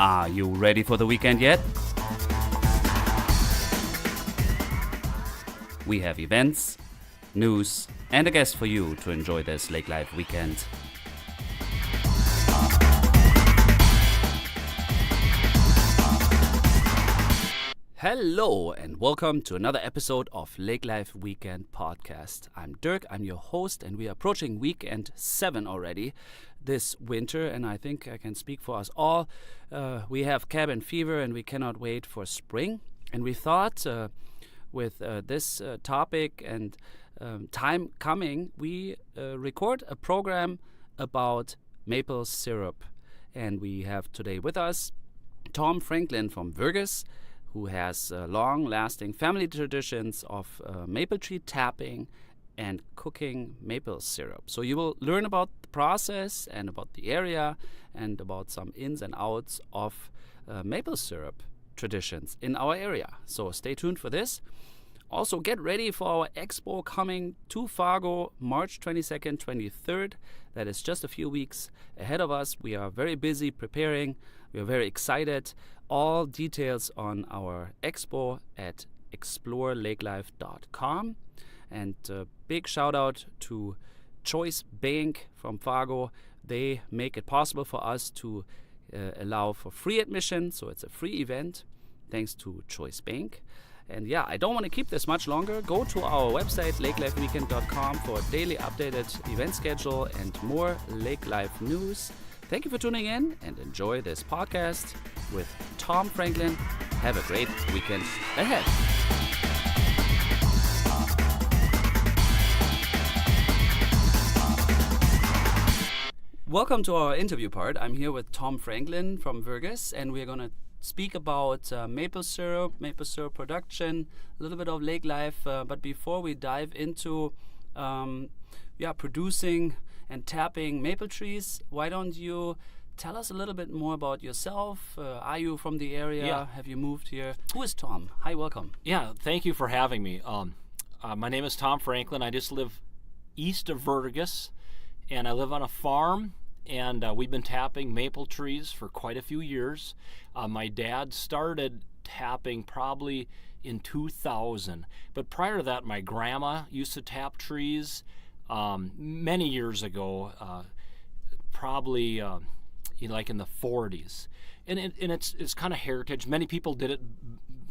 Are you ready for the weekend yet? We have events, news, and a guest for you to enjoy this Lake Life weekend. Hello and welcome to another episode of Lake Life Weekend Podcast. I'm Dirk, I'm your host, and we are approaching weekend 7 already this winter, and I think I can speak for us all. We have cabin fever and we cannot wait for spring, and we thought with this topic and time coming, we record a program about maple syrup. And we have today with us Tom Franklin from Wknd, who has long-lasting family traditions of maple tree tapping and cooking maple syrup. So you will learn about the process and about the area and about some ins and outs of maple syrup traditions in our area. So stay tuned for this. Also get ready for our expo coming to Fargo, March 22nd, 23rd. That is just a few weeks ahead of us. We are very busy preparing. We are very excited. All details on our expo at explorelakelife.com. And big shout out to Choice Bank from Fargo. They make it possible for us to allow for free admission. So it's a free event thanks to Choice Bank. And yeah, I don't want to keep this much longer. Go to our website, lakelifeweekend.com, for a daily updated event schedule and more Lake Life news. Thank you for tuning in and enjoy this podcast with Tom Franklin. Have a great weekend ahead. Welcome to our interview part. I'm here with Tom Franklin from Wknd, and we're going to speak about maple syrup production, a little bit of lake life. But before we dive into producing and tapping maple trees, why don't you tell us a little bit more about yourself? Are you from the area? Yeah. Have you moved here? Who is Tom? Hi, welcome. Yeah, thank you for having me. My name is Tom Franklin. I just live east of Wknd, and I live on a farm, and we've been tapping maple trees for quite a few years. My dad started tapping probably in 2000, but prior to that, my grandma used to tap trees many years ago, probably like in the 40s. And it's kind of heritage. Many people did it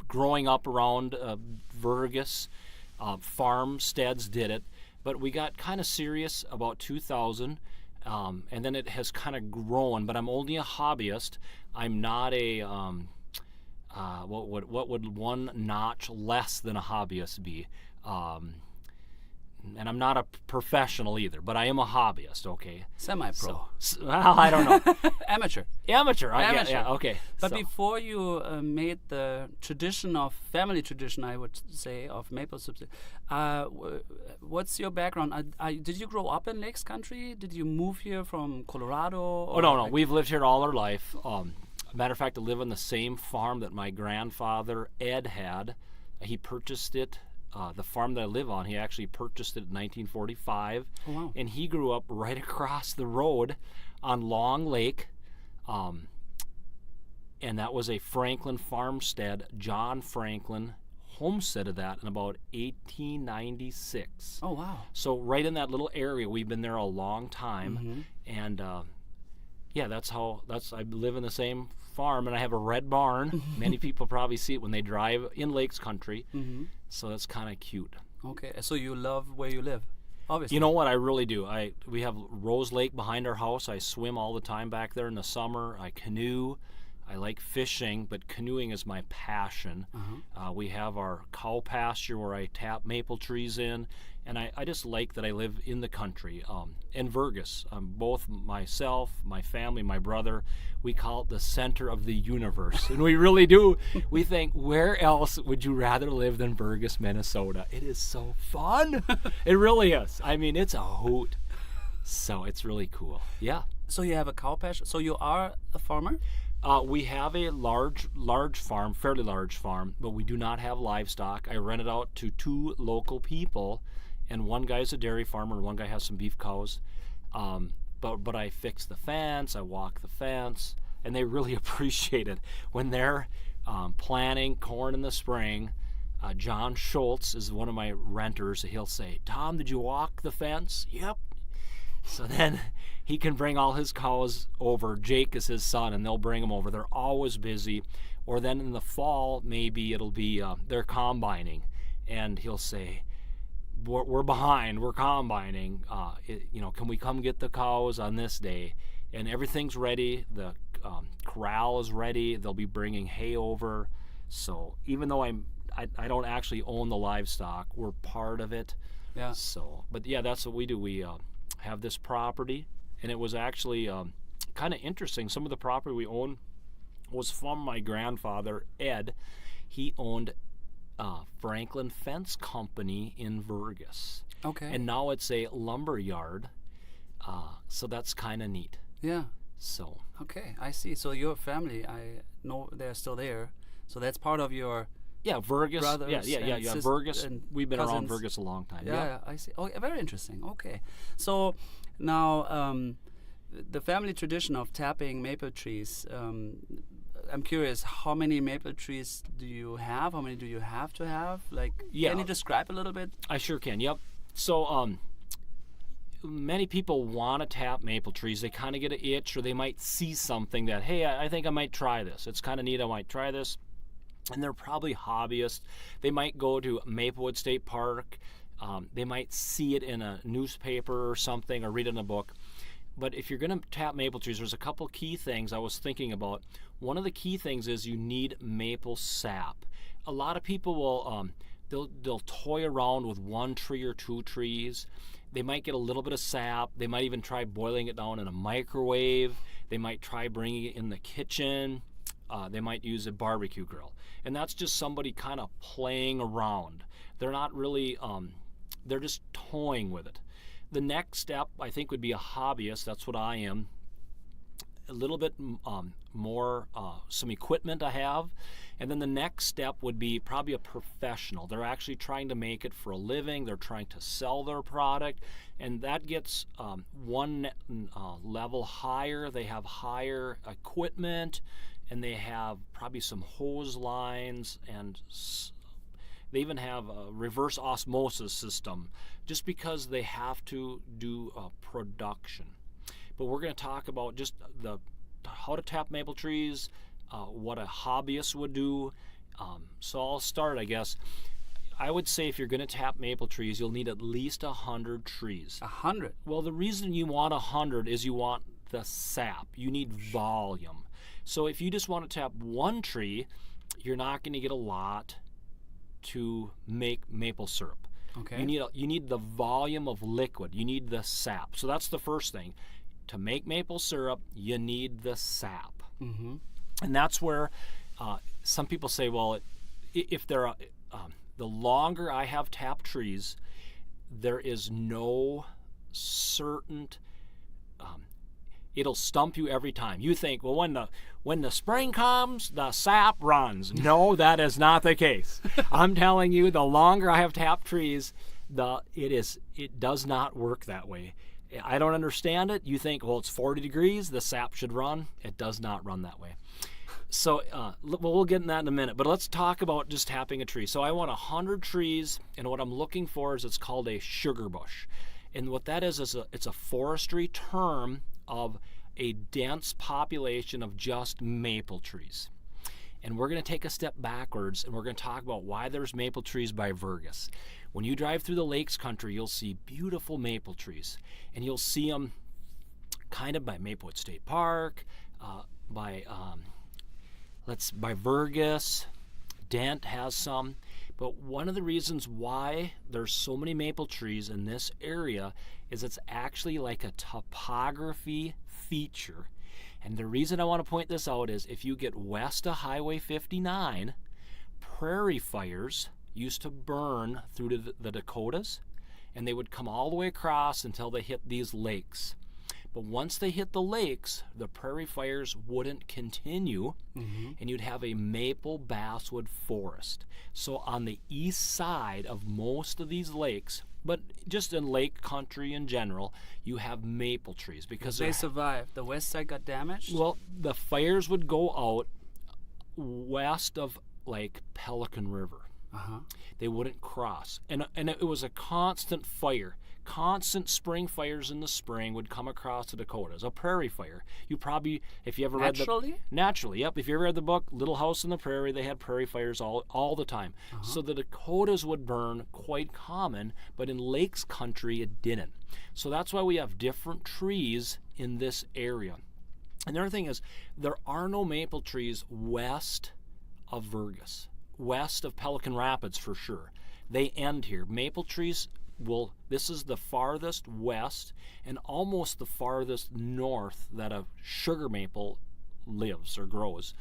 growing up around Wknd. Farmsteads did it, but we got kind of serious about 2000. And then it has kind of grown, but I'm only a hobbyist. I'm not a what would one notch less than a hobbyist be? And I'm not a professional either, but I am a hobbyist. Okay, Semi-pro. Well, I don't know. Amateur. Amateur. Amateur. Yeah. Okay. But before you made the family tradition, I would say, of maple syrup, what's your background? Did you grow up in Lakes Country? Did you move here from Colorado? Oh, no. We've lived here all our life. Matter of fact, I live on the same farm that my grandfather, Ed, had. He purchased it. The farm that I live on, he actually purchased it in 1945. Oh, wow. And he grew up right across the road on Long Lake. And that was a Franklin farmstead. John Franklin homesteaded that in about 1896. Oh, wow. So right in that little area, we've been there a long time. Mm-hmm. And I live in the same farm, and I have a red barn. Many people probably see it when they drive in Lakes Country. Mm-hmm. So that's kind of cute. Okay, so you love where you live, obviously. You know what? I really do. We have Rose Lake behind our house. I swim all the time back there in the summer. I canoe. I like fishing, but canoeing is my passion. Uh-huh. We have our cow pasture where I tap maple trees in, and I just like that I live in the country. And Wknd, both myself, my family, my brother, we call it the center of the universe, and we really do. We think, where else would you rather live than Wknd, Minnesota? It is so fun. It really is. I mean, it's a hoot. So it's really cool. Yeah. So you have a cow pasture. So you are a farmer? We have a large farm, fairly large farm, but we do not have livestock. I rent it out to 2 local people, and one guy's a dairy farmer and one guy has some beef cows. But I fix the fence, I walk the fence, and they really appreciate it. When they're planting corn in the spring, John Schultz is one of my renters. He'll say, "Tom, did you walk the fence?" "Yep." So then he can bring all his cows over. Jake is his son, and they'll bring them over. They're always busy. Or then in the fall, maybe it'll be they're combining, and he'll say, we're behind, we're combining. Can we come get the cows on this day? And everything's ready. The corral is ready. They'll be bringing hay over. So even though I don't actually own the livestock, we're part of it. Yeah. So, but yeah, that's what we do. We have this property, and it was actually kind of interesting. Some of the property we own was from my grandfather, Ed. He owned Franklin Fence Company in Vergas. Okay. And now it's a lumber yard, so that's kind of neat. Yeah. So. Okay, I see. So your family, I know they're still there. So that's part of your Yeah, Vergas. brothers Yeah. and Vergas. and We've been around cousins. Vergas a long time. Yeah, I see. Oh, yeah, very interesting. Okay. So now the family tradition of tapping maple trees, I'm curious, how many maple trees do you have? How many do you have to have? Like, Yeah. can you describe a little bit? I sure can. Yep. So many people want to tap maple trees. They kind of get an itch, or they might see something that, hey, I think I might try this. It's kind of neat. I might try this. And they're probably hobbyists. They might go to Maplewood State Park. They might see it in a newspaper or something, or read it in a book. But if you're going to tap maple trees, there's a couple key things I was thinking about. One of the key things is you need maple sap. A lot of people will they'll toy around with one tree or two trees. They might get a little bit of sap. They might even try boiling it down in a microwave. They might try bringing it in the kitchen. They might use a barbecue grill. And that's just somebody kind of playing around. They're not really, they're just toying with it. The next step, I think, would be a hobbyist. That's what I am. A little bit more, some equipment I have. And then the next step would be probably a professional. They're actually trying to make it for a living. They're trying to sell their product. And that gets one level higher. They have higher equipment, and they have probably some hose lines, and they even have a reverse osmosis system, just because they have to do production. But we're going to talk about just how to tap maple trees, what a hobbyist would do. So I'll start, I guess. I would say if you're going to tap maple trees, you'll need at least 100 trees. 100? Well, the reason you want 100 is you want the sap. You need volume. So if you just want to tap one tree, you're not going to get a lot to make maple syrup. Okay. You need the volume of liquid. You need the sap. So that's the first thing. To make maple syrup, you need the sap. Mm-hmm. And that's where some people say, well, if they're the longer I have tapped trees, there is no certain. It'll stump you every time. You think, well, when the spring comes, the sap runs. No, that is not the case. I'm telling you, the longer I have tapped trees, it does not work that way. I don't understand it. You think, well, it's 40 degrees, the sap should run. It does not run that way. So we'll get in that in a minute, but let's talk about just tapping a tree. So I want 100 trees, and what I'm looking for is, it's called a sugar bush. And what that is it's a forestry term of a dense population of just maple trees. And we're going to take a step backwards, and we're going to talk about why there's maple trees by Vergas. When you drive through the Lakes Country, you'll see beautiful maple trees, and you'll see them kind of by Maplewood State Park, by Vergas. Dent has some. But one of the reasons why there's so many maple trees in this area is it's actually like a topography feature. And the reason I want to point this out is, if you get west of Highway 59, prairie fires used to burn through to the Dakotas, and they would come all the way across until they hit these lakes. But once they hit the lakes, the prairie fires wouldn't continue, and you'd have a maple basswood forest. So on the east side of most of these lakes, But just in lake country in general, you have maple trees because they survived. The west side got damaged? Well, the fires would go out west of like Pelican River. They wouldn't cross. And it was a constant fire. Constant spring fires in the spring would come across the Dakotas. A prairie fire. You probably, if you ever read the... Naturally, yep. If you ever read the book, Little House on the Prairie, they had prairie fires all the time. So the Dakotas would burn quite common, but in lakes country it didn't. So that's why we have different trees in this area. And the other thing is, there are no maple trees west of Vergas. West of Pelican Rapids for sure. They end here. Maple trees this is the farthest west and almost the farthest north that a sugar maple lives or grows.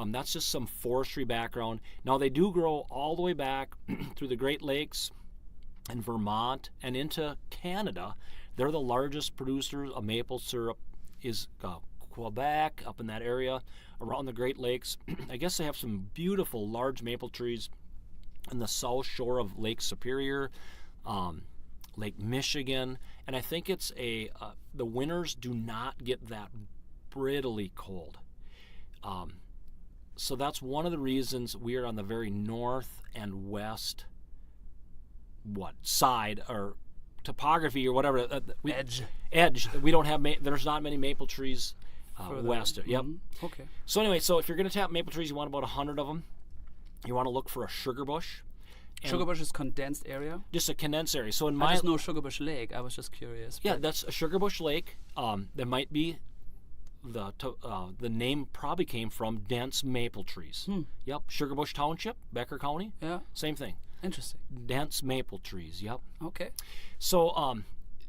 That's just some forestry background. Now they do grow all the way back through the Great Lakes and Vermont and into Canada. They're the largest producers of maple syrup is Quebec, up in that area around the Great Lakes. I guess they have some beautiful large maple trees in the south shore of Lake Superior, Lake Michigan, and I think it's the winters do not get that brittly cold. So that's one of the reasons we are on the very north and west side or topography or whatever edge. We don't have there's not many maple trees west. Yep. Okay. So anyway, so if you're going to tap maple trees, you want about 100 of them. You want to look for a sugar bush. Sugar bush is condensed area? Just a condensed area. So I just know Sugar Bush Lake. I was just curious. Yeah, that's a Sugar Bush Lake. There might be the name probably came from dense maple trees. Yep, Sugar Bush Township, Becker County. Yeah. Same thing. Interesting. Dense maple trees. Yep. Okay. So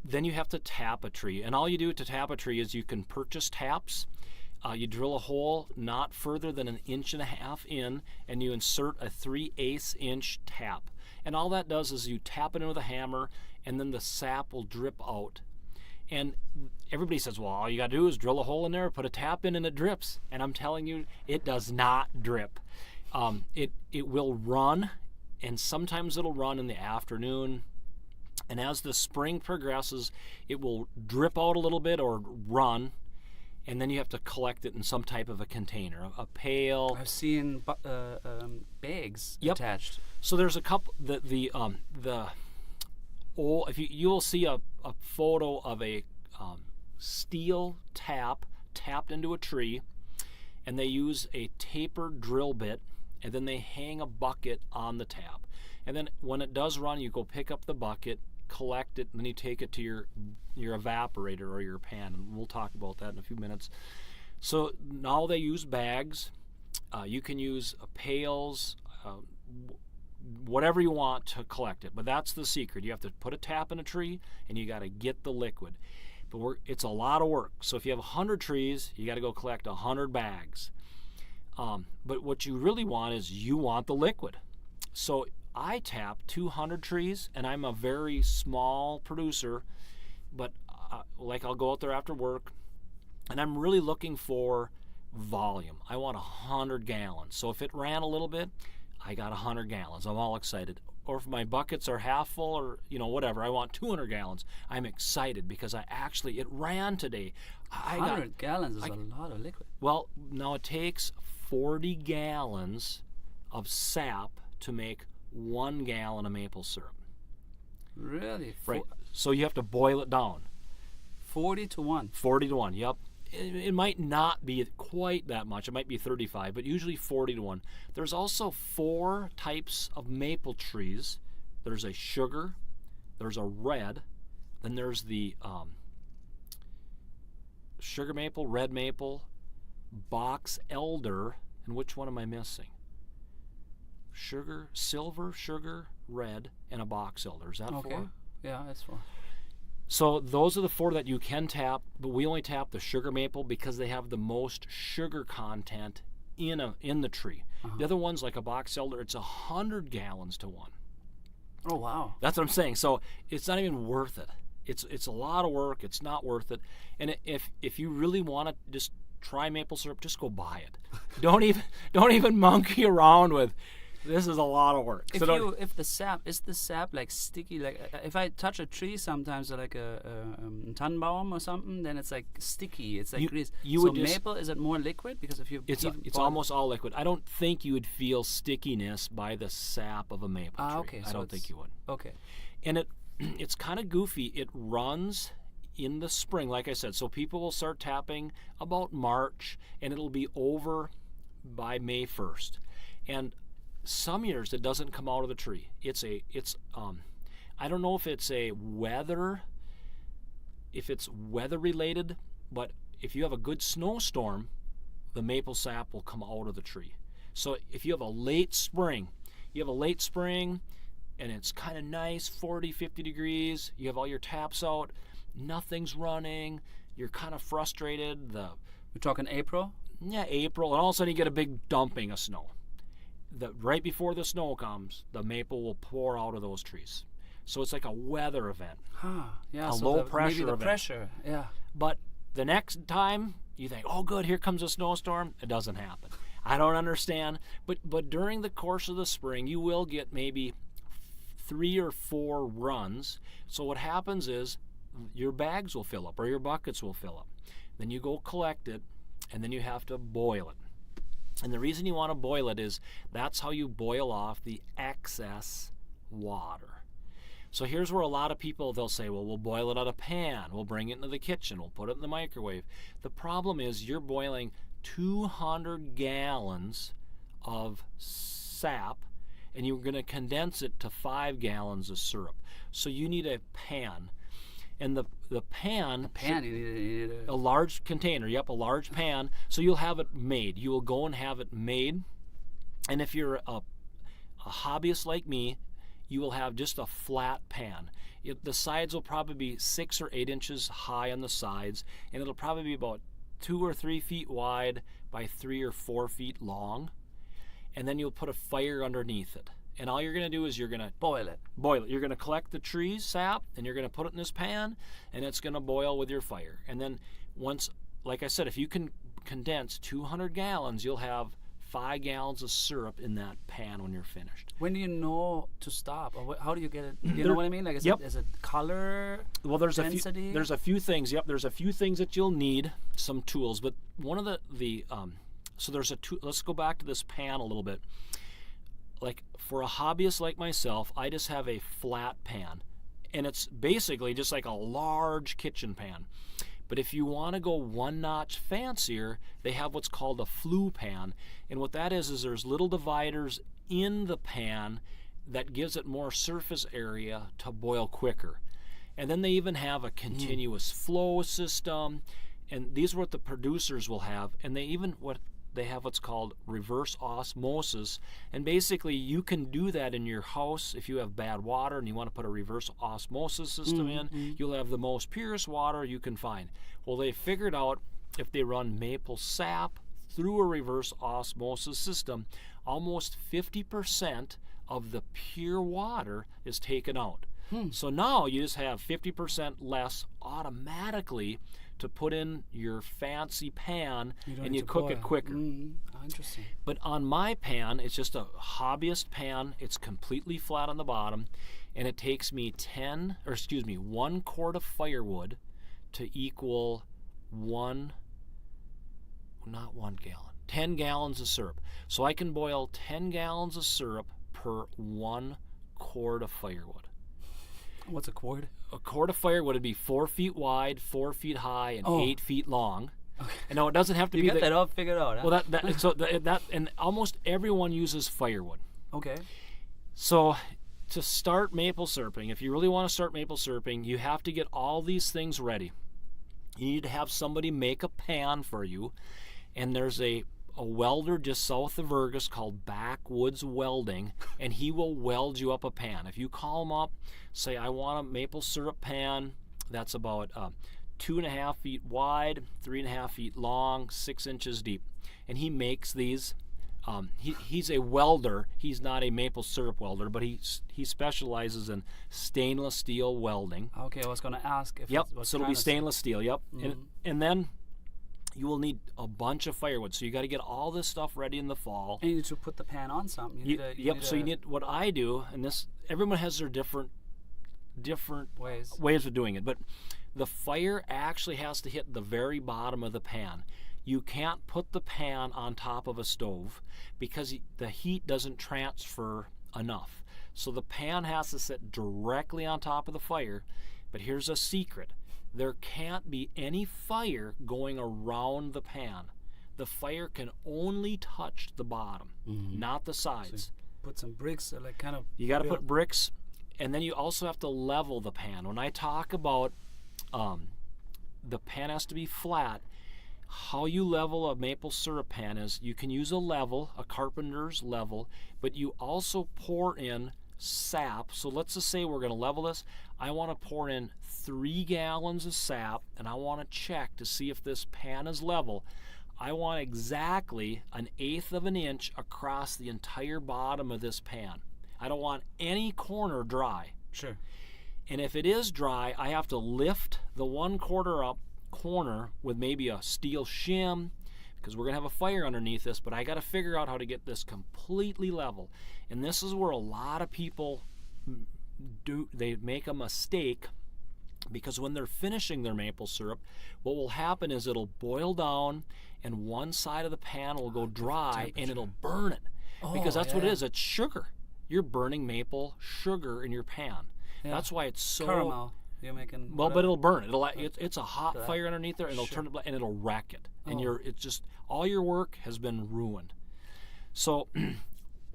then you have to tap a tree, and all you do to tap a tree is you can purchase taps. You drill a hole not further than 1.5 inches in, and you insert a 3/8 inch tap. And all that does is you tap it in with a hammer, and then the sap will drip out. And everybody says, well, all you got to do is drill a hole in there, put a tap in, and it drips. And I'm telling you, it does not drip. It will run, and sometimes it'll run in the afternoon. And as the spring progresses, it will drip out a little bit or run. And then you have to collect it in some type of a container, a pail. I've seen bags attached. So there's a couple. If you will see a photo of a steel tap tapped into a tree, and they use a tapered drill bit, and then they hang a bucket on the tap. And then when it does run, you go pick up the bucket, collect it, and then you take it to your evaporator or your pan, and we'll talk about that in a few minutes. So now they use bags. You can use pails, whatever you want to collect it, but that's the secret. You have to put a tap in a tree, and you got to get the liquid. But it's a lot of work. So if you have 100 trees, you got to go collect 100 bags. But what you really want is you want the liquid. So I tap 200 trees, and I'm a very small producer, but I'll go out there after work, and I'm really looking for volume. I want 100 gallons. So if it ran a little bit, I got 100 gallons. I'm all excited. Or if my buckets are half full or whatever, I want 200 gallons. I'm excited because it ran today. 100 gallons is a lot of liquid. Well, now it takes 40 gallons of sap to make 1 gallon of maple syrup. Really? Right. So you have to boil it down. 40 to 1. 40 to 1, yep. It might not be quite that much. It might be 35, but usually 40 to 1. There's also 4 types of maple trees. There's a sugar, there's a red, then there's the sugar maple, red maple, box elder, and which one am I missing? Silver, sugar, red, and a box elder. Is that 4? Yeah, that's 4. So those are the 4 that you can tap, but we only tap the sugar maple because they have the most sugar content in the tree. The other ones, like a box elder, it's 100 gallons to 1. Oh wow! That's what I'm saying. So it's not even worth it. It's a lot of work. It's not worth it. And if you really want to just try maple syrup, just go buy it. Don't even monkey around with. This is a lot of work. If the sap like sticky, like if I touch a tree sometimes, like a Tannenbaum or something, then it's like sticky. It's like grease. Maple, is it more liquid? Because if you it's almost all liquid. I don't think you would feel stickiness by the sap of a maple tree. Okay, I don't think you would. Okay. And it's kind of goofy. It runs in the spring, like I said. So people will start tapping about March, and it'll be over by May 1st. And some years it doesn't come out of the tree. I don't know if it's weather related, but if you have a good snowstorm, the maple sap will come out of the tree. So if you have a late spring and it's kind of nice, 40, 50 degrees, you have all your taps out, nothing's running, you're kind of frustrated. We're talking April? Yeah, April, and all of a sudden you get a big dumping of snow. Right before the snow comes, the maple will pour out of those trees. So it's like a weather event. Yeah, a low pressure maybe the event. Pressure, yeah. But the next time you think, oh good, here comes a snowstorm, it doesn't happen. I don't understand. But during the course of the spring, you will get maybe 3 or 4 runs. So what happens is your bags will fill up or your buckets will fill up. Then you go collect it, and then you have to boil it. And the reason you want to boil it is that's how you boil off the excess water. So here's where a lot of people, they'll say, well, we'll boil it out of a pan, we'll bring it into the kitchen, we'll put it in the microwave. The problem is you're boiling 200 gallons of sap, and you're going to condense it to 5 gallons of syrup. So you need a pan. And the pan, you need a large container. Yep, a large pan. So you'll have it made. You will go and have it made. And if you're a hobbyist like me, you will have just a flat pan. The sides will probably be 6 or 8 inches high on the sides, and it'll probably be about 2 or 3 feet wide by 3 or 4 feet long. And then you'll put a fire underneath it. And all you're going to do is you're going to boil it. You're going to collect the tree's sap, and you're going to put it in this pan, and it's going to boil with your fire. And then once, like I said, if you can condense 200 gallons, you'll have 5 gallons of syrup in that pan when you're finished. When do you know to stop? Or how do you get it? You know what I mean? Like, is it color? Well, there's density? a few things. Yep, there's a few things that you'll need, some tools. But one of so there's let's go back to this pan a little bit. Like for a hobbyist like myself, I just have a flat pan, and it's basically just like a large kitchen pan. But if you want to go one notch fancier, they have what's called a flue pan, and what that is there's little dividers in the pan that gives it more surface area to boil quicker. And then they even have a continuous flow system, and these are what the producers will have, and they have what's called reverse osmosis, and basically you can do that in your house. If you have bad water and you want to put a reverse osmosis system in, you'll have the most purest water you can find. Well, they figured out if they run maple sap through a reverse osmosis system, almost 50% of the pure water is taken out. So now you just have 50% less automatically to put in your fancy pan, and you cook it quicker. Interesting. But on my pan, it's just a hobbyist pan. It's completely flat on the bottom, and it takes me 1 quart of firewood to equal 10 gallons of syrup. So I can boil 10 gallons of syrup per 1 quart of firewood. What's a quart? A quart of firewood would be 4 feet wide, 4 feet high, and 8 feet long. Okay. And no, it doesn't have to be. You got that all figured out, huh? Well, and almost everyone uses firewood. Okay. So to start maple syruping, if you really want to start maple syruping, you have to get all these things ready. You need to have somebody make a pan for you, and there's a welder just south of Vergas called Backwoods Welding, and he will weld you up a pan. If you call him up, say, I want a maple syrup pan that's about 2.5 feet wide, 3.5 feet long, 6 inches deep, and he makes these. He's a welder. He's not a maple syrup welder, but he specializes in stainless steel welding. Okay, I was going to ask if so it'll be stainless steel. Yep, and then you will need a bunch of firewood. So you got to get all this stuff ready in the fall. And you need to put the pan on something. You need what I do, and this everyone has their different ways of doing it. But the fire actually has to hit the very bottom of the pan. You can't put the pan on top of a stove because the heat doesn't transfer enough. So the pan has to sit directly on top of the fire. But here's a secret. There can't be any fire going around the pan. The fire can only touch the bottom, not the sides. So put some bricks, like kind of. You got to put bricks, and then you also have to level the pan. When I talk about the pan has to be flat, how you level a maple syrup pan is you can use a carpenter's level, but you also pour in sap. So let's just say we're going to level this. I want to pour in 3 gallons of sap, and I want to check to see if this pan is level. I want exactly 1/8 of an inch across the entire bottom of this pan. I don't want any corner dry. Sure. And if it is dry, I have to lift the 1/4 corner with maybe a steel shim, because we're going to have a fire underneath this, but I got to figure out how to get this completely level. And this is where a lot of people they make a mistake, because when they're finishing their maple syrup, what will happen is it'll boil down and one side of the pan will go dry and it'll burn it. Because that's what it is. It's sugar. You're burning maple sugar in your pan. Yeah. That's why it's so caramel. You're making but it'll burn it. It's a hot fire underneath there, and it'll turn it black, and it'll wreck it. And it's just all your work has been ruined. So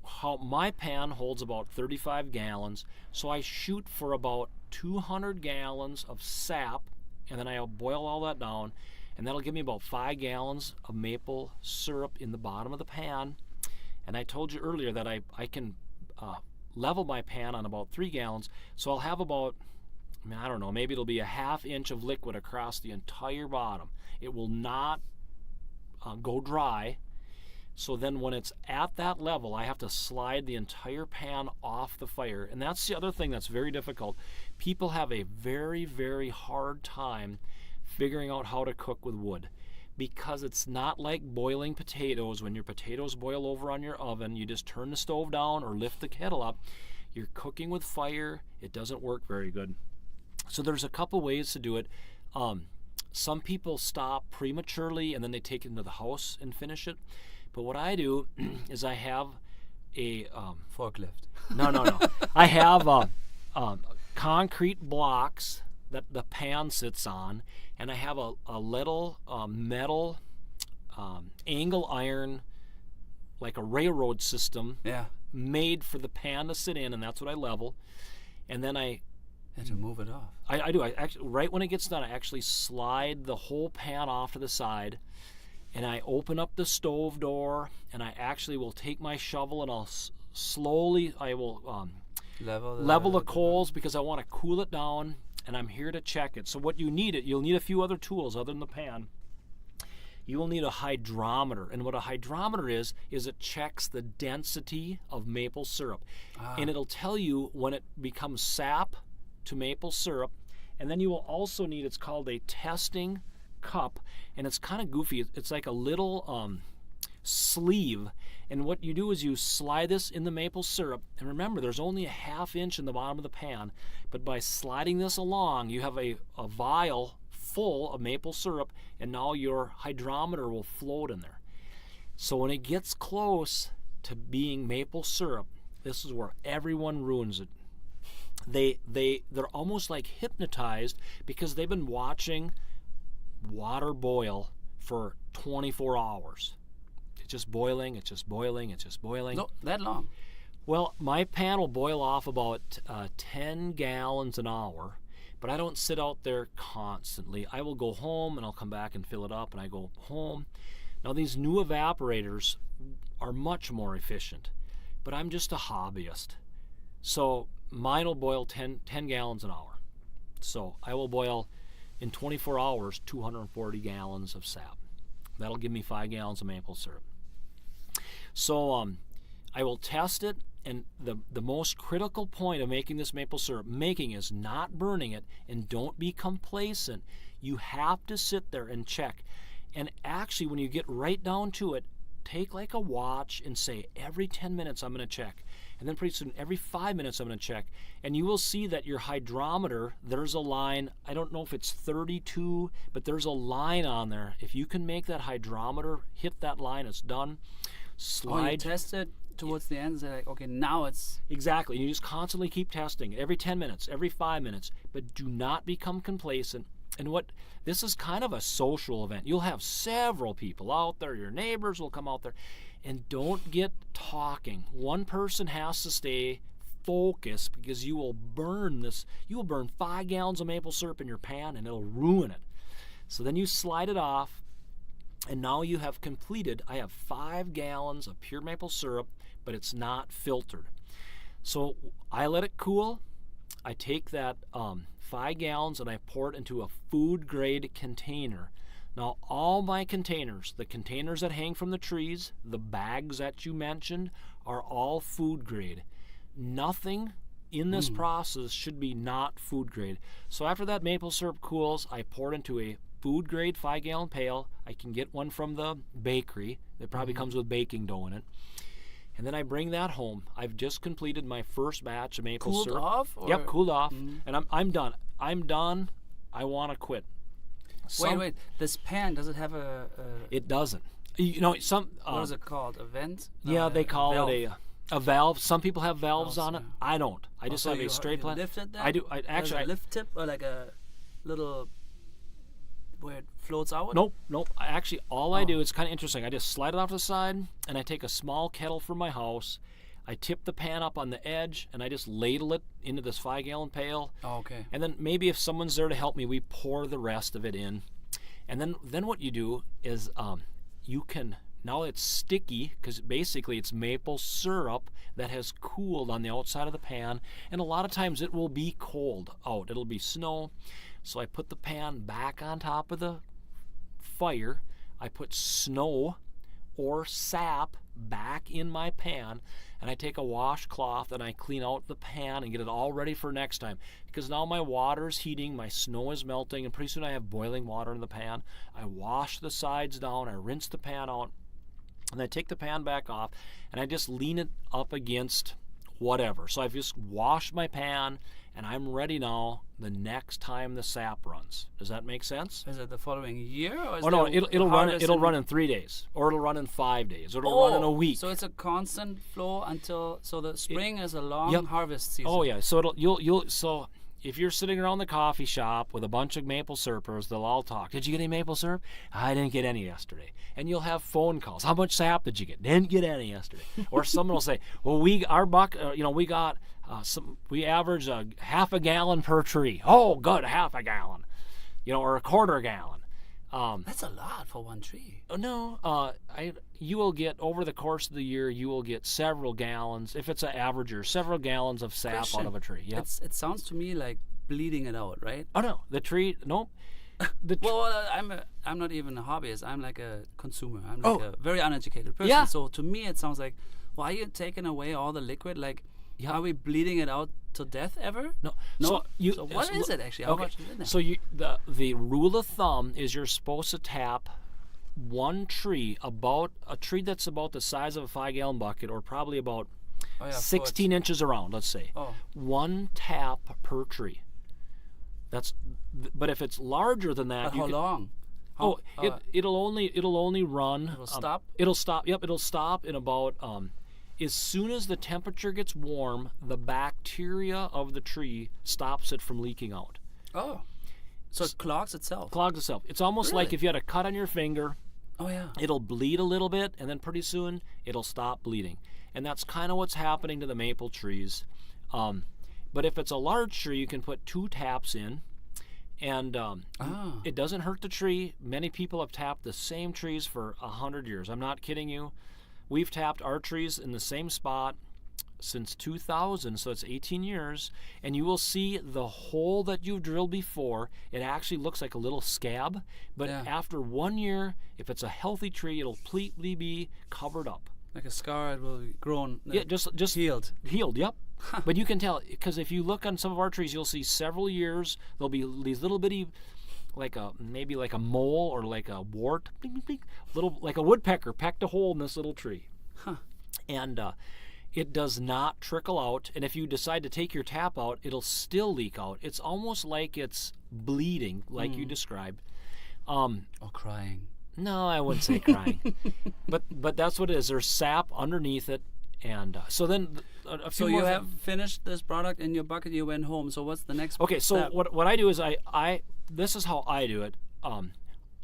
how my pan holds about 35 gallons, so I shoot for about 200 gallons of sap, and then I'll boil all that down, and that'll give me about 5 gallons of maple syrup in the bottom of the pan. And I told you earlier that I can level my pan on about 3 gallons, so I'll have about, I don't know, maybe it'll be a 1/2 inch of liquid across the entire bottom. It will not go dry. So then when it's at that level, I have to slide the entire pan off the fire. And that's the other thing that's very difficult. People have a very, very hard time figuring out how to cook with wood, because it's not like boiling potatoes. When your potatoes boil over on your oven, you just turn the stove down or lift the kettle up. You're cooking with fire. It doesn't work very good. So there's a couple ways to do it. Some people stop prematurely and then they take it into the house and finish it. But what I do is I have a forklift. No. I have concrete blocks that the pan sits on, and I have a little metal angle iron, like a railroad system, made for the pan to sit in, and that's what I level. And then I have to move it off. I do. I actually, right when it gets done, I actually slide the whole pan off to the side, and I open up the stove door, and I actually will take my shovel and I'll slowly level the coals, because I want to cool it down, and I'm here to check it. So what you'll need a few other tools other than the pan. You will need a hydrometer, and what a hydrometer is it checks the density of maple syrup, and it'll tell you when it becomes sap to maple syrup. And then you will also need, it's called a testing cup, and it's kind of goofy. It's like a little sleeve, and what you do is you slide this in the maple syrup, and remember, there's only a 1/2 inch in the bottom of the pan, but by sliding this along, you have a vial full of maple syrup, and now your hydrometer will float in there. So when it gets close to being maple syrup, this is where everyone ruins it. They're almost like hypnotized, because they've been watching water boil for 24 hours. It's just boiling, it's just boiling, it's just boiling. No, that long. Well, my pan will boil off about 10 gallons an hour, but I don't sit out there constantly. I will go home and I'll come back and fill it up, and I go home. Now these new evaporators are much more efficient, but I'm just a hobbyist. So mine will boil 10 gallons an hour. So I will boil in 24 hours 240 gallons of sap. That'll give me 5 gallons of maple syrup. So I will test it, and the most critical point of making this maple syrup is not burning it, and don't be complacent. You have to sit there and check. And actually, when you get right down to it, take like a watch and say, every 10 minutes I'm going to check. And then pretty soon, every 5 minutes I'm going to check. And you will see that your hydrometer, there's a line, I don't know if it's 32, but there's a line on there. If you can make that hydrometer hit that line, it's done. Slide. Oh, you test it towards the end and say, like, okay, now it's... Exactly. You just constantly keep testing every 10 minutes, every 5 minutes, but do not become complacent. And this is kind of a social event. You'll have several people out there. Your neighbors will come out there. And don't get talking. One person has to stay focused because you will burn 5 gallons of maple syrup in your pan and it'll ruin it. So then you slide it off, and now you have completed. I have 5 gallons of pure maple syrup, but it's not filtered. So I let it cool. I take that 5 gallons and I pour it into a food grade container. Now all my containers, the containers that hang from the trees, the bags that you mentioned, are all food grade. Nothing in this process should be not food grade. So after that maple syrup cools, I pour it into a food grade 5 gallon pail. I can get one from the bakery. It probably comes with baking dough in it. And then I bring that home. I've just completed my first batch of maple syrup. Cooled off? Or? Yep, cooled off. And I'm done. I'm done. I want to quit. Wait. This pan, does it have a It doesn't. You know, what is it called? A vent? Yeah, they call valve. it a valve. Some people have valves Valves, on it. yeah. I don't. I just So have a you straight plan. lift it then? I do. There's Actually, a lift tip or like a little where it floats out? Nope. Actually, all I do, it's kind of interesting. I just slide it off the side, and I take a small kettle from my house. I tip the pan up on the edge, and I just ladle it into this 5 gallon pail. Oh, okay. And then maybe if someone's there to help me, we pour the rest of it in. And then what you do is you can, now it's sticky because basically it's maple syrup that has cooled on the outside of the pan. And a lot of times it will be cold out. It'll be snow. So I put the pan back on top of the fire. I put snow or sap back in my pan, and I take a washcloth and I clean out the pan and get it all ready for next time. Because now my water is heating, my snow is melting, and pretty soon I have boiling water in the pan. I wash the sides down, I rinse the pan out, and I take the pan back off, and I just lean it up against whatever. So I've just washed my pan, and I'm ready now the next time the sap runs. Does that make sense? Is it the following year? Or is Oh no, there it'll run in 3 days, or it'll run in 5 days, or it'll run in a week. So it's a constant flow until the spring is a long Yep. harvest season. Oh yeah, so so if you're sitting around the coffee shop with a bunch of maple syrupers, they'll all talk. Did you get any maple syrup? I didn't get any yesterday. And you'll have phone calls. How much sap did you get? Didn't get any yesterday. Or someone will say, well, we got we average a half a gallon per tree. Oh, good, half a gallon, or a quarter gallon. That's a lot for one tree. No, you will get, over the course of the year, you will get several gallons, if it's an averager, several gallons of sap out of a tree. Yep. It sounds to me like bleeding it out, right? Oh no, the tree, nope. Well, I'm not even a hobbyist. I'm like a consumer. I'm like a very uneducated person. Yeah. So to me, it sounds like, why are you taking away all the liquid? Like, are we bleeding it out to death ever? No. So what is it actually? How much is in there? So the rule of thumb is you're supposed to tap one tree, about a tree that's about the size of a 5 gallon bucket, or probably about 16 inches around, let's say. Oh. One tap per tree. But if it's larger than that, But how long? It'll only run. It'll stop? It'll stop. Yep, it'll stop in about. As soon as the temperature gets warm, the bacteria of the tree stops it from leaking out. Oh. So it clogs itself. Clogs itself. It's almost like Really? if you had a cut on your finger. Oh yeah. It'll bleed a little bit, and then pretty soon it'll stop bleeding. And that's kind of what's happening to the maple trees. But if it's a large tree, you can put 2 taps in, and it doesn't hurt the tree. Many people have tapped the same trees for 100 years. I'm not kidding you. We've tapped our trees in the same spot since 2000, so it's 18 years, and you will see the hole that you've drilled before. It actually looks like a little scab, but after 1 year, if it's a healthy tree, it'll completely be covered up. Like a scar, it will be grown. Yeah, just healed. Healed, yep. But you can tell, because if you look on some of our trees, you'll see several years, there'll be these little bitty maybe like a mole or like a wart, bing, bing, bing, little like a woodpecker pecked a hole in this little tree. Huh. And it does not trickle out. And if you decide to take your tap out, it'll still leak out. It's almost like it's bleeding, like you described. Or crying. No, I wouldn't say crying. But that's what it is. There's sap underneath it. And so then a few So more you have finished this product in your bucket, you went home. So what's the next Okay, so step? what I do is I this is how I do it.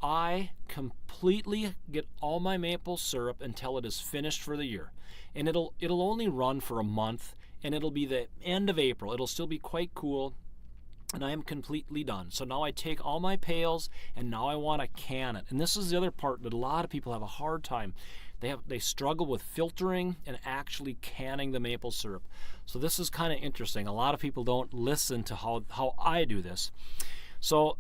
I completely get all my maple syrup until it is finished for the year. And it'll only run for a month, and it'll be the end of April. It'll still be quite cool, and I am completely done. So now I take all my pails, and now I want to can it. And this is the other part that a lot of people have a hard time. They struggle with filtering and actually canning the maple syrup. So this is kind of interesting. A lot of people don't listen to how I do this. So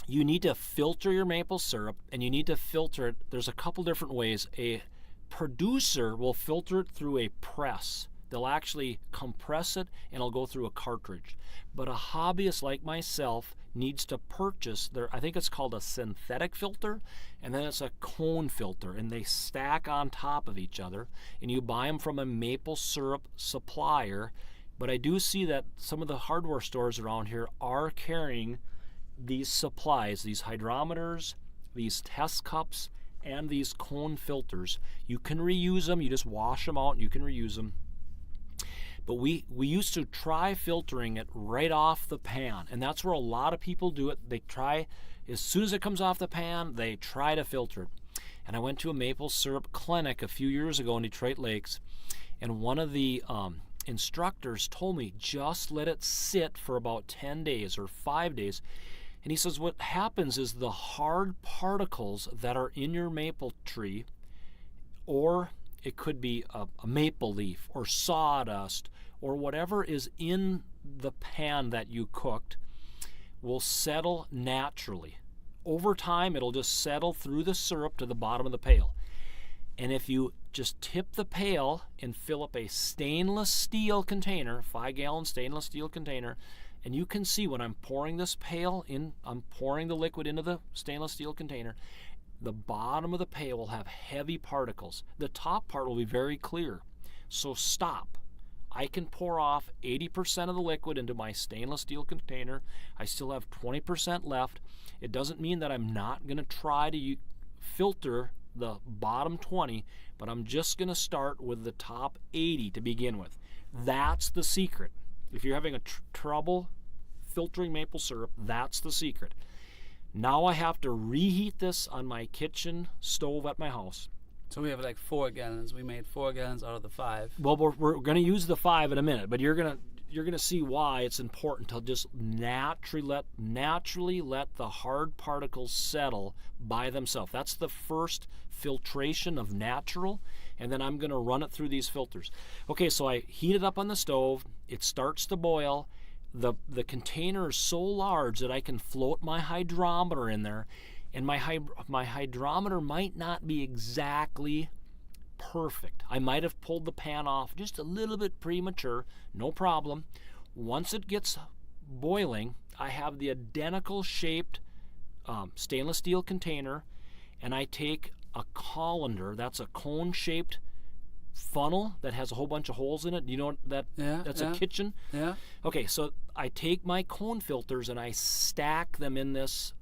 you need to filter your maple syrup, and you need to filter it. There's a couple different ways. A producer will filter it through a press. They'll actually compress it, and it'll go through a cartridge. But a hobbyist like myself needs to purchase I think it's called a synthetic filter, and then it's a cone filter, and they stack on top of each other, and you buy them from a maple syrup supplier. But I do see that some of the hardware stores around here are carrying these supplies, these hydrometers, these test cups, and these cone filters. You can reuse them. You just wash them out and you can reuse them. But we used to try filtering it right off the pan, and that's where a lot of people do it. They try, as soon as it comes off the pan, they try to filter it. And I went to a maple syrup clinic a few years ago in Detroit Lakes, and one of the instructors told me just let it sit for about 10 days or 5 days. And he says what happens is the hard particles that are in your maple tree, or it could be a maple leaf or sawdust or whatever is in the pan that you cooked, will settle naturally. Over time, it'll just settle through the syrup to the bottom of the pail. And if you just tip the pail and fill up a stainless steel container, 5-gallon stainless steel container, and you can see when I'm pouring this pail in, I'm pouring the liquid into the stainless steel container, the bottom of the pail will have heavy particles. The top part will be very clear. So stop. I can pour off 80% of the liquid into my stainless steel container. I still have 20% left. It doesn't mean that I'm not going to try to filter the bottom 20, but I'm just going to start with the top 80 to begin with. That's the secret. If you're having a trouble filtering maple syrup, that's the secret. Now I have to reheat this on my kitchen stove at my house. So we have like 4 gallons. We made 4 gallons out of the 5. Well, we're going to use the 5 in a minute, but you're going to see why it's important to just naturally let the hard particles settle by themselves. That's the first filtration of natural, and then I'm going to run it through these filters. Okay, so I heat it up on the stove. It starts to boil. The container is so large that I can float my hydrometer in there, and my hydrometer might not be exactly perfect. I might have pulled the pan off just a little bit premature, no problem. Once it gets boiling, I have the identical shaped stainless steel container, and I take a colander, that's a cone-shaped funnel that has a whole bunch of holes in it. You know that? Yeah, that's yeah. a kitchen? Yeah. Okay, so I take my cone filters and I stack them in this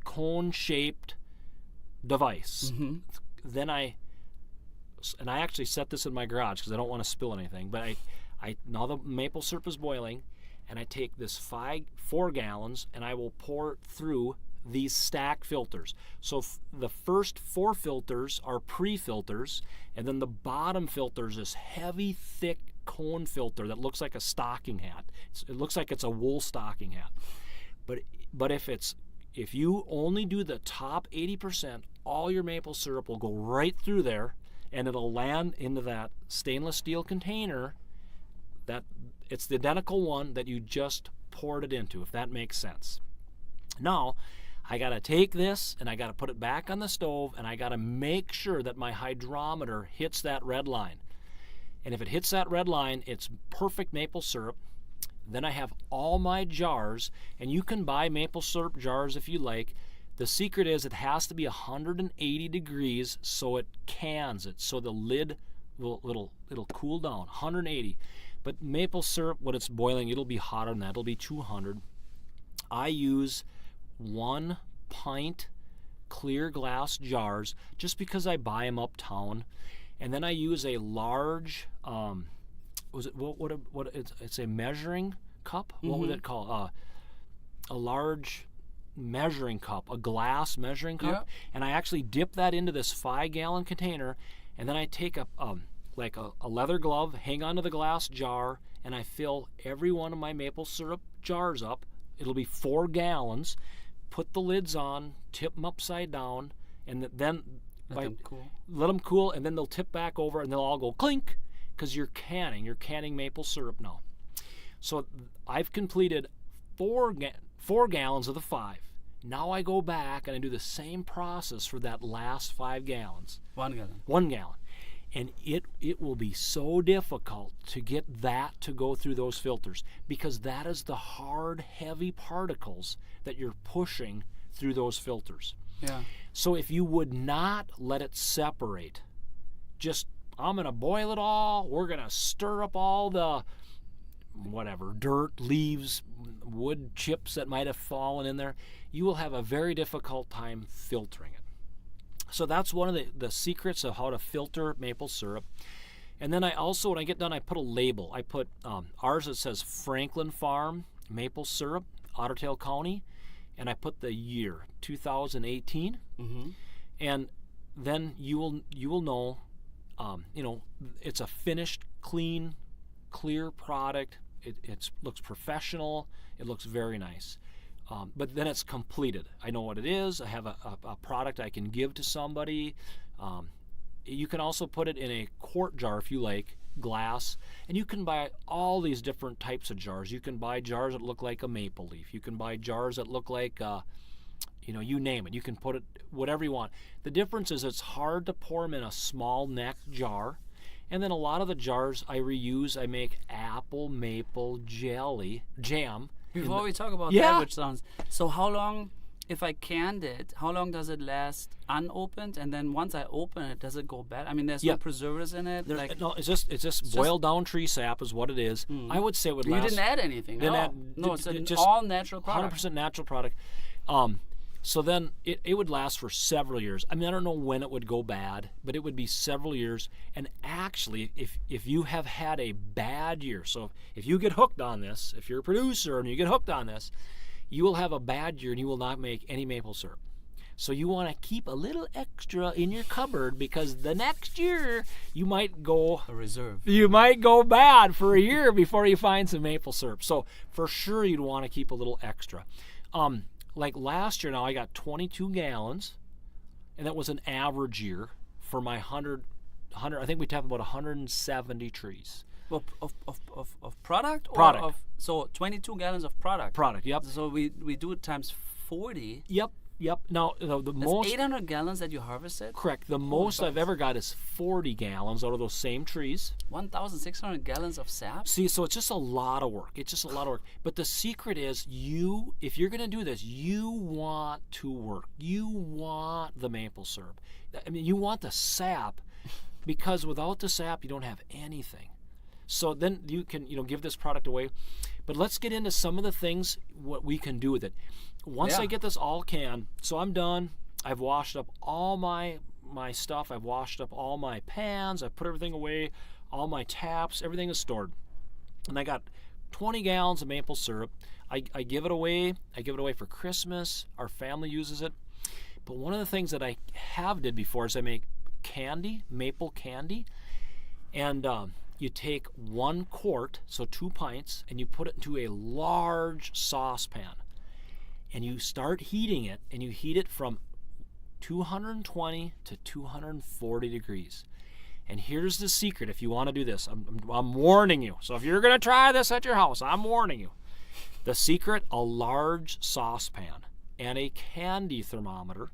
cone-shaped device. Mm-hmm. Then I actually set this in my garage because I don't want to spill anything, but now the maple syrup is boiling, and I take this 4 gallons and I will pour it through these stack filters. So the first 4 filters are pre-filters, and then the bottom filter is this heavy, thick cone filter that looks like a stocking hat. It looks like it's a wool stocking hat. But if you only do the top 80%, all your maple syrup will go right through there, and it'll land into that stainless steel container. That it's the identical one that you just poured it into, if that makes sense. Now, I got to take this and I got to put it back on the stove, and I got to make sure that my hydrometer hits that red line. And if it hits that red line, it's perfect maple syrup. Then I have all my jars, and you can buy maple syrup jars if you like. The secret is it has to be 180 degrees so it cans it, so the lid it'll cool down, 180. But maple syrup, when it's boiling, it'll be hotter than that. It'll be 200. I use 1 pint clear glass jars just because I buy them uptown, and then I use a large it's a measuring cup. What would it call? A large measuring cup, a glass measuring cup, and I actually dip that into this 5-gallon container, and then I take a leather glove, hang onto the glass jar, and I fill every one of my maple syrup jars up. It'll be 4 gallons. Put the lids on, tip them upside down, and then let them cool, and then they'll tip back over, and they'll all go clink, because you're canning maple syrup now. So I've completed 4 gallons of the 5. Now I go back and I do the same process for that last 5 gallons. 1 gallon. 1 gallon. And it will be so difficult to get that to go through those filters, because that is the hard, heavy particles that you're pushing through those filters. Yeah. So if you would not let it separate, just, I'm going to boil it all, we're going to stir up all the dirt, leaves, wood chips that might have fallen in there, you will have a very difficult time filtering it. So that's one of the secrets of how to filter maple syrup. And then I also, when I get done, I put a label. I put ours that says Franklin Farm Maple Syrup, Otter Tail County, and I put the year 2018. And then you will know, it's a finished, clean, clear product. It looks professional. It looks very nice. But then it's completed. I know what it is. I have a product I can give to somebody. You can also put it in a quart jar if you like, glass. And you can buy all these different types of jars. You can buy jars that look like a maple leaf. You can buy jars that look like, you name it. You can put it whatever you want. The difference is it's hard to pour them in a small neck jar. And then a lot of the jars I reuse. I make apple maple jam. Before we talk about that, which sounds... So how long, if I canned it, how long does it last unopened? And then once I open it, does it go bad? I mean, there's no preservatives in it? No, it's just boiled down tree sap is what it is. I would say it would last... You didn't add anything, no, it's an all natural product. 100% natural product. So then it would last for several years. I mean, I don't know when it would go bad, but it would be several years. And actually, if you have had a bad year, so if you get hooked on this, if you're a producer and you get hooked on this, you will have a bad year and you will not make any maple syrup. So you want to keep a little extra in your cupboard, because the next year you might go... A reserve. You might go bad for a year before you find some maple syrup. So for sure you'd want to keep a little extra. Like last year now, I got 22 gallons, and that was an average year for my 100 I think we tapped about 170 trees. Of product? Product. So 22 gallons of product? Product, yep. So we do it times 40? Yep. Now, the most... 800 gallons that you harvested? Correct. The most I've ever got is 40 gallons out of those same trees. 1,600 gallons of sap? See, so it's just a lot of work. But the secret is, if you're going to do this, you want to work. You want the maple syrup. I mean, you want the sap, because without the sap, you don't have anything. So then you can, give this product away. But let's get into some of the things, what we can do with it. Once I get this all canned, so I'm done. I've washed up all my stuff. I've washed up all my pans. I've put everything away. All my taps, everything is stored. And I got 20 gallons of maple syrup. I give it away. I give it away for Christmas. Our family uses it. But one of the things that I have did before is I make candy, maple candy. And you take 1 quart, so 2 pints, and you put it into a large saucepan. And you start heating it, and you heat it from 220 to 240 degrees. And here's the secret if you want to do this. I'm warning you. So if you're going to try this at your house, I'm warning you. The secret, a large saucepan and a candy thermometer.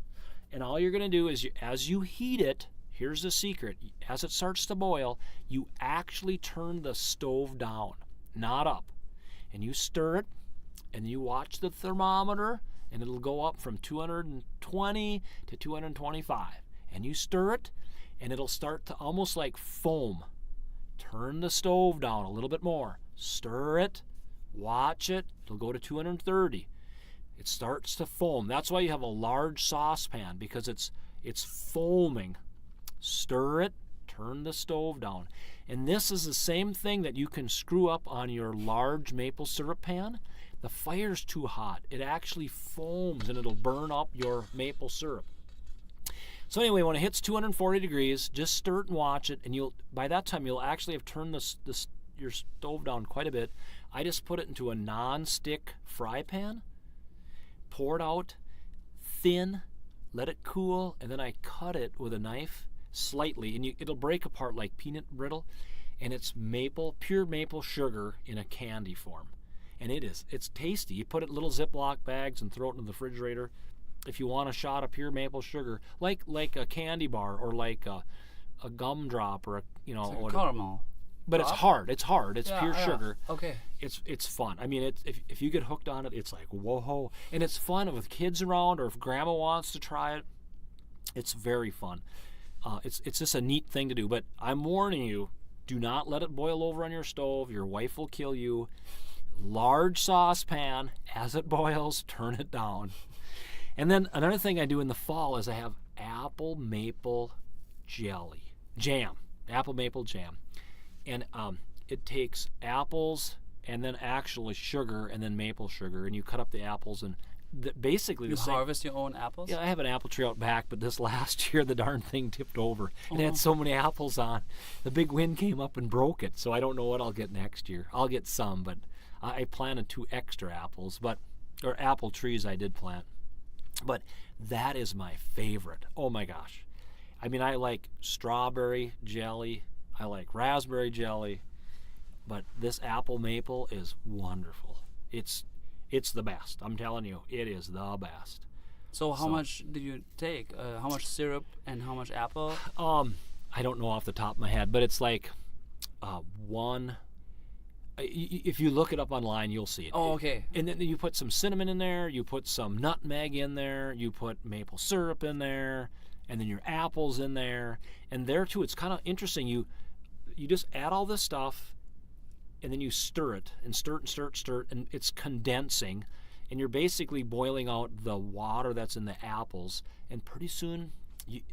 And all you're going to do is, as you heat it, here's the secret. As it starts to boil, you actually turn the stove down, not up. and you stir it, and you watch the thermometer, and it'll go up from 220 to 225. And you stir it, and it'll start to almost like foam. Turn the stove down a little bit more. Stir it, watch it, it'll go to 230. It starts to foam. That's why you have a large saucepan, because it's foaming. Stir it, turn the stove down. And this is the same thing that you can screw up on your large maple syrup pan. The fire's too hot. It actually foams and it'll burn up your maple syrup. So anyway, when it hits 240 degrees, just stir it and watch it, and by that time you'll actually have turned your stove down quite a bit. I just put it into a non-stick fry pan, pour it out thin, let it cool, and then I cut it with a knife slightly, and it'll break apart like peanut brittle, and it's pure maple sugar in a candy form. And it's tasty. You put it in little Ziploc bags and throw it in the refrigerator. If you want a shot of pure maple sugar, like a candy bar or like a gumdrop or it's like caramel. But it's hard. It's pure sugar. Okay. It's fun. I mean, if you get hooked on it, it's like whoa. And it's fun with kids around, or if grandma wants to try it. It's very fun. It's just a neat thing to do. But I'm warning you, do not let it boil over on your stove. Your wife will kill you. Large saucepan. As it boils, turn it down. And then another thing I do in the fall is I have apple maple jam. Apple maple jam. And it takes apples and then actually sugar and then maple sugar, and you cut up the apples and basically you harvest your own apples? Yeah, I have an apple tree out back, but this last year the darn thing tipped over. It had so many apples on. The big wind came up and broke it, so I don't know what I'll get next year. I'll get some, but I planted 2 extra apples, or apple trees I did plant. But that is my favorite. Oh my gosh. I mean, I like strawberry jelly. I like raspberry jelly. But this apple maple is wonderful. It's the best. I'm telling you, it is the best. So how much do you take? How much syrup and how much apple? I don't know off the top of my head, but it's like one. If you look it up online, you'll see it. Oh, okay. And then you put some cinnamon in there, you put some nutmeg in there, you put maple syrup in there, and then your apples in there. And there too, it's kind of interesting. You just add all this stuff, and then you stir it, and stir it, and it's condensing, and you're basically boiling out the water that's in the apples. And pretty soon,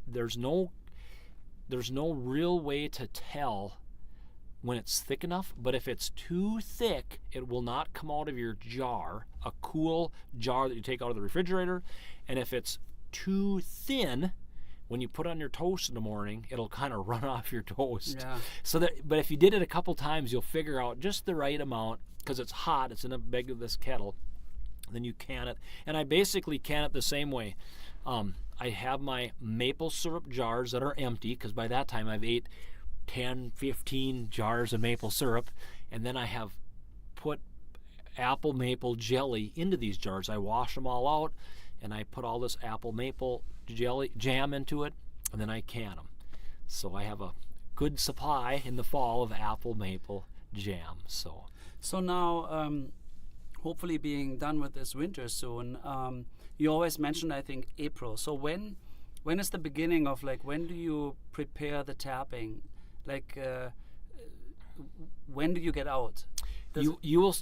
there's no real way to tell when it's thick enough, but if it's too thick, it will not come out of your jar, a cool jar that you take out of the refrigerator. And if it's too thin, when you put on your toast in the morning, it'll kind of run off your toast. Yeah. But if you did it a couple times, you'll figure out just the right amount, because it's hot, it's in a big of this kettle. Then you can it, and I basically can it the same way. I have my maple syrup jars that are empty, because by that time I've ate 10, 15 jars of maple syrup, and then I have put apple maple jelly into these jars. I wash them all out, and I put all this apple maple jam into it, and then I can them. So I have a good supply in the fall of apple maple jam. So now, hopefully being done with this winter soon, you always mentioned, I think, April. So when is the beginning of, like, when do you prepare the tapping? Like, when do you get out? You will,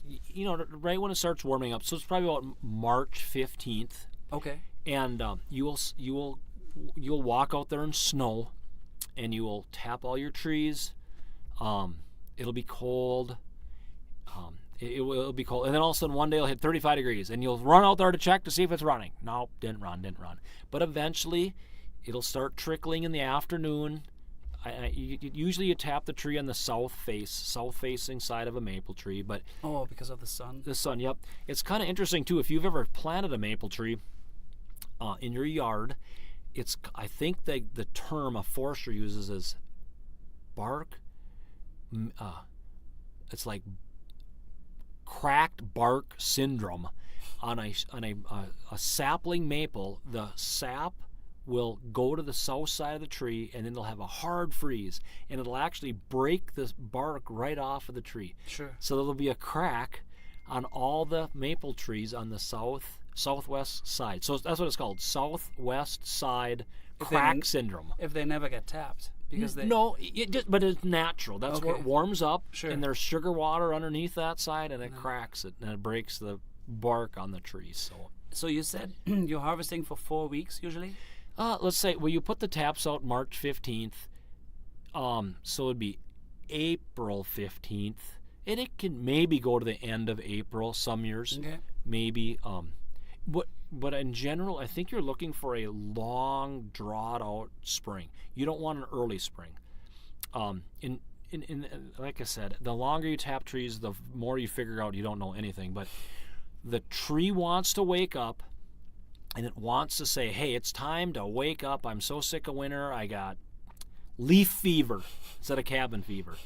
right when it starts warming up. So it's probably about March 15th. Okay. And you'll walk out there in snow, and you will tap all your trees. It'll be cold. It'll be cold, and then all of a sudden one day it'll hit 35 degrees, and you'll run out there to check to see if it's running. Nope, didn't run. But eventually, it'll start trickling in the afternoon. Usually you tap the tree on the south-facing side of a maple tree, but because of the sun. The sun, yep. It's kind of interesting too. If you've ever planted a maple tree in your yard, I think the term a forester uses is bark. It's like cracked bark syndrome on a sapling maple. The sap will go to the south side of the tree, and then they'll have a hard freeze, and it'll actually break the bark right off of the tree. Sure. So there'll be a crack on all the maple trees on the southwest side. So that's what it's called, southwest side crack syndrome. If they never get tapped. Because No, but it's natural. That's where Okay. it warms up, Sure. and there's sugar water underneath that side, and it cracks it, and it breaks the bark on the trees. So you said you're harvesting for 4 weeks usually? Let's say, well, you put the taps out March 15th, so it'd be April 15th, and it can maybe go to the end of April some years, Okay. maybe. But in general, I think you're looking for a long, drawn-out spring. You don't want an early spring. In like I said, the longer you tap trees, the more you figure out you don't know anything. But the tree wants to wake up, and it wants to say, hey, it's time to wake up. I'm so sick of winter. I got leaf fever instead of cabin fever.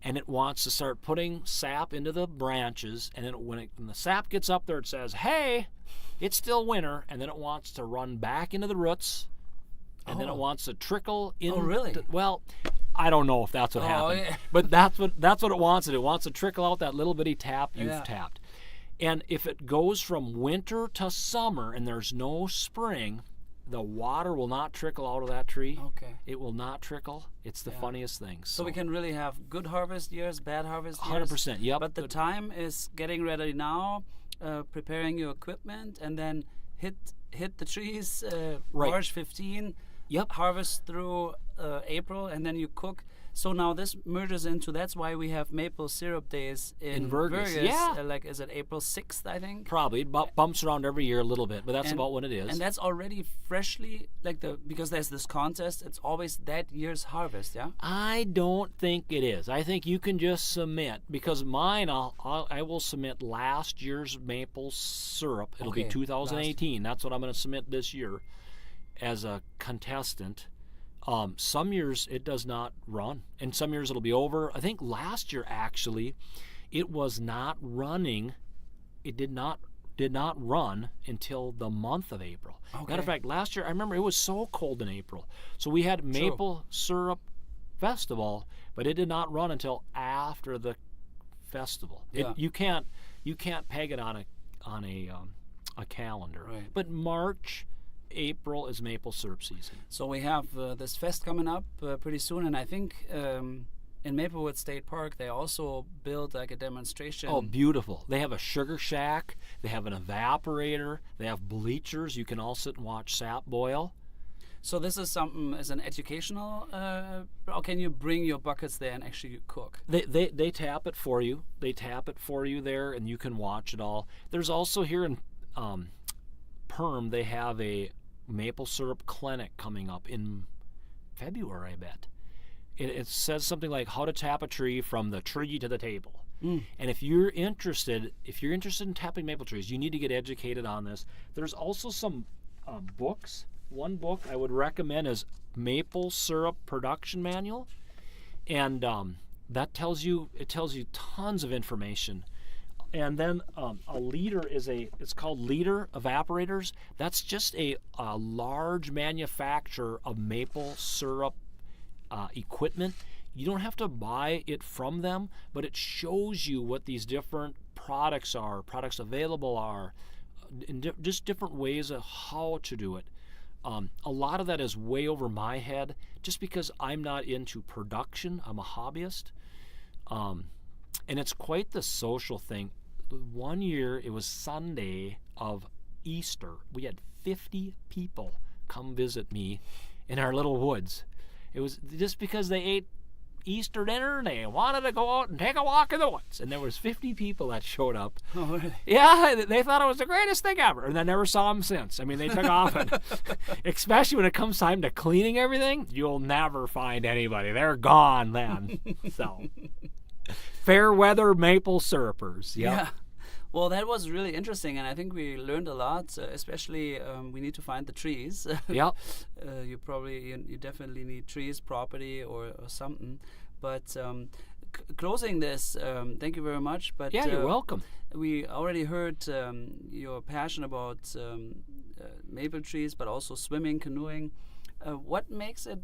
And it wants to start putting sap into the branches. And then when the sap gets up there, it says, hey, it's still winter. And then it wants to run back into the roots. And then it wants to trickle in. Oh, really? Well, I don't know if that's what happened. Yeah. But that's what it wants to do. It wants to trickle out that little bitty tap you've Yeah. tapped. And if it goes from winter to summer and there's no spring, the water will not trickle out of that tree. Okay. It will not trickle. It's the funniest thing. So we can really have good harvest years, bad harvest years. 100%. Yep. But the time is getting ready now, preparing your equipment, and then hit the trees Right. March 15. Yep. Harvest through April, and then you cook. So now this merges into, that's why we have maple syrup days in Vergas. Yeah. Like, is it April 6th, I think? Probably. It bumps around every year a little bit, but that's And- about what it is. And that's already freshly, because there's this contest, it's always that year's harvest, yeah? I don't think it is. I think you can just submit, because mine, I will submit last year's maple syrup. It'll Okay, be 2018. That's what I'm going to submit this year as a contestant. Some years it does not run, and some years it'll be over. I think last year actually, it was not running. It did not run until the month of April. Okay. Matter of fact, last year I remember it was so cold in April, so we had maple syrup festival, but it did not run until after the festival. Yeah. You can't peg it on a calendar. Right. But March, April is maple syrup season. So we have this fest coming up pretty soon, and I think in Maplewood State Park they also built like a demonstration. Oh, beautiful. They have a sugar shack, they have an evaporator, they have bleachers. You can all sit and watch sap boil. So this is something as an educational, or can you bring your buckets there and actually cook? They tap it for you. They tap it for you there, and you can watch it all. There's also here in Perm, they have a maple syrup clinic coming up in February, I bet. It says something like how to tap a tree from the tree to the table. And if you're interested in tapping maple trees, you need to get educated on this. There's also some books. One book I would recommend is Maple Syrup Production Manual, and that tells you tons of information. And then a leader it's called Leader Evaporators. That's just a large manufacturer of maple syrup equipment. You don't have to buy it from them, but it shows you what these different products available are, and just different ways of how to do it. A lot of that is way over my head, just because I'm not into production. I'm a hobbyist. And it's quite the social thing. One year, it was Sunday of Easter. We had 50 people come visit me in our little woods. It was just because they ate Easter dinner and they wanted to go out and take a walk in the woods. And there was 50 people that showed up. Oh, really? Yeah, they thought it was the greatest thing ever. And I never saw them since. I mean, they took off. And especially when it comes time to cleaning everything, you'll never find anybody. They're gone then. So... fair weather maple syrupers. Yep. Yeah. Well, that was really interesting, and I think we learned a lot. Especially, we need to find the trees. Yep. You definitely need trees, property, or something. But closing this, thank you very much. But Yeah, you're welcome. We already heard your passion about maple trees, but also swimming, canoeing. What makes it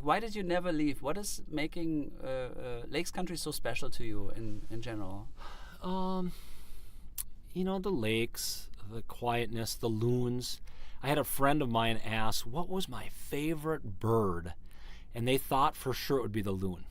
why did you never leave? What is making Lakes Country so special to you in general? The lakes, the quietness, the loons. I had a friend of mine ask, what was my favorite bird? And they thought for sure it would be the loon.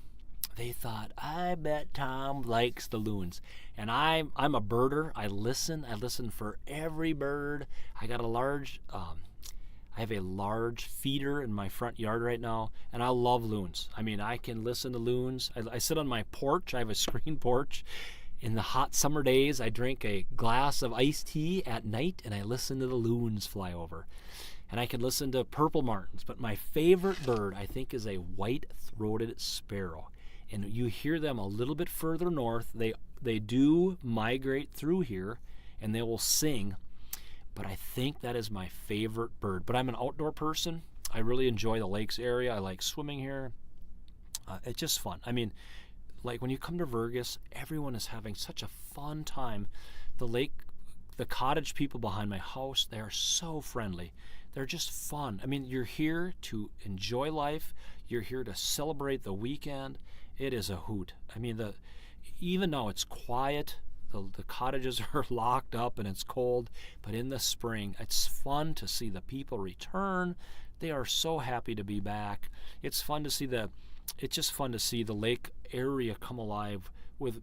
They thought, I bet Tom likes the loons. And I'm a birder. I listen for every bird. I have a large feeder in my front yard right now, and I love loons. I mean, I can listen to loons. I sit on my porch. I have a screen porch. In the hot summer days, I drink a glass of iced tea at night, and I listen to the loons fly over. And I can listen to purple martins. But my favorite bird, I think, is a white-throated sparrow. And you hear them a little bit further north. They do migrate through here, and they will sing. But I think that is my favorite bird. But I'm an outdoor person. I really enjoy the lakes area. I like swimming here. It's just fun. I mean, like when you come to Vergas, everyone is having such a fun time. The cottage people behind my house, they are so friendly. They're just fun. I mean, you're here to enjoy life. You're here to celebrate the weekend. It is a hoot. I mean, even though it's quiet, the cottages are locked up and it's cold, but in the spring, it's fun to see the people return. They are so happy to be back. It's fun to see it's just fun to see the lake area come alive with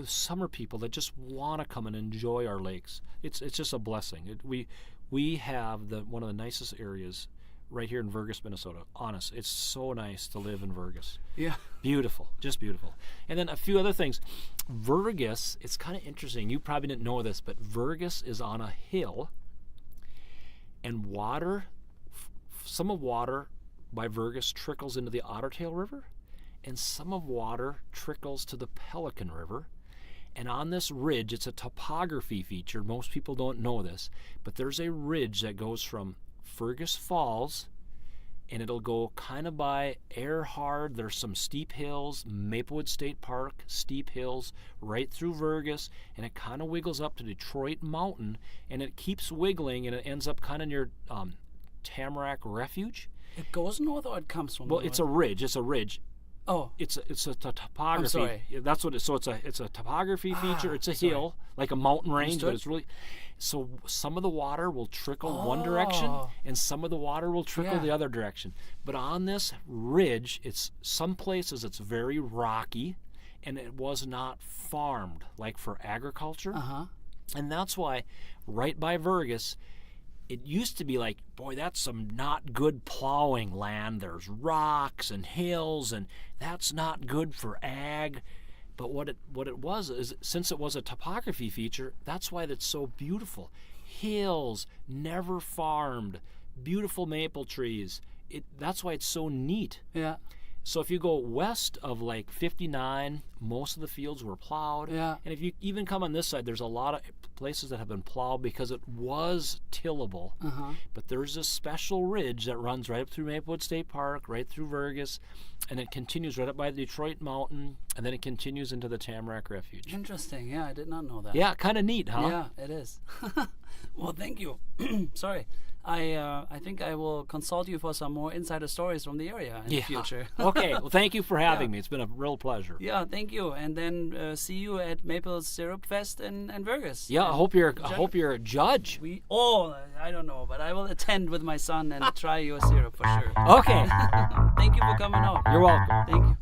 summer people that just want to come and enjoy our lakes. It's just a blessing. We have one of the nicest areas right here in Vergas, Minnesota. Honest, it's so nice to live in Vergas. Yeah. Beautiful, just beautiful. And then a few other things. Vergas, it's kind of interesting. You probably didn't know this, but Vergas is on a hill, and some of water by Vergas trickles into the Ottertail River, and some of water trickles to the Pelican River. And on this ridge, it's a topography feature. Most people don't know this, but there's a ridge that goes from Fergus Falls, and it'll go kind of by Earhart. There's some steep hills, Maplewood State Park, steep hills, right through Vergas, and it kind of wiggles up to Detroit Mountain, and it keeps wiggling, and it ends up kind of near Tamarack Refuge. It goes north or it comes from Well, north? it's a ridge. Oh. It's a topography. I'm sorry. That's what it's a topography feature. It's a hill, like a mountain range, but it's really so some of the water will trickle one direction and some of the water will trickle the other direction. But on this ridge, some places it's very rocky and it was not farmed like for agriculture. And that's why right by Vergas, it used to be like, boy, that's some not good plowing land. There's rocks and hills, and that's not good for ag. But what it was is, since it was a topography feature, that's why it's so beautiful. Hills, never farmed, beautiful maple trees. That's why it's so neat. Yeah. So if you go west of like 59, most of the fields were plowed. Yeah. And if you even come on this side, there's a lot of places that have been plowed because it was tillable. But there's a special ridge that runs right up through Maplewood State Park, right through Vergas, and it continues right up by the Detroit Mountain, and then it continues into the Tamarack Refuge. Interesting. Yeah, I did not know that. Yeah, kind of neat, huh? Yeah, it is. Well, thank you. Sorry. I think I will consult you for some more insider stories from the area in the future. Okay. Well, thank you for having me. It's been a real pleasure. Yeah, thank you. And then see you at Maple Syrup Fest in Vergas. Yeah, I hope you're a judge. I don't know, but I will attend with my son and try your syrup for sure. Okay. Thank you for coming out. You're welcome. Thank you.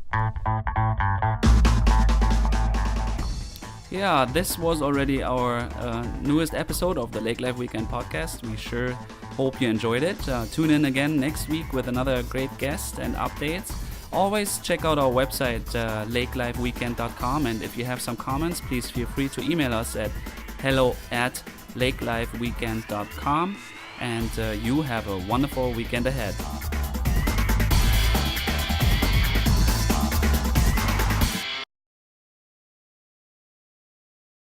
Yeah, this was already our newest episode of the Lake Life Weekend podcast. We sure hope you enjoyed it. Tune in again next week with another great guest and updates. Always check out our website, lakelifeweekend.com, and if you have some comments, please feel free to email us at hello@lakelifeweekend.com, and you have a wonderful weekend ahead.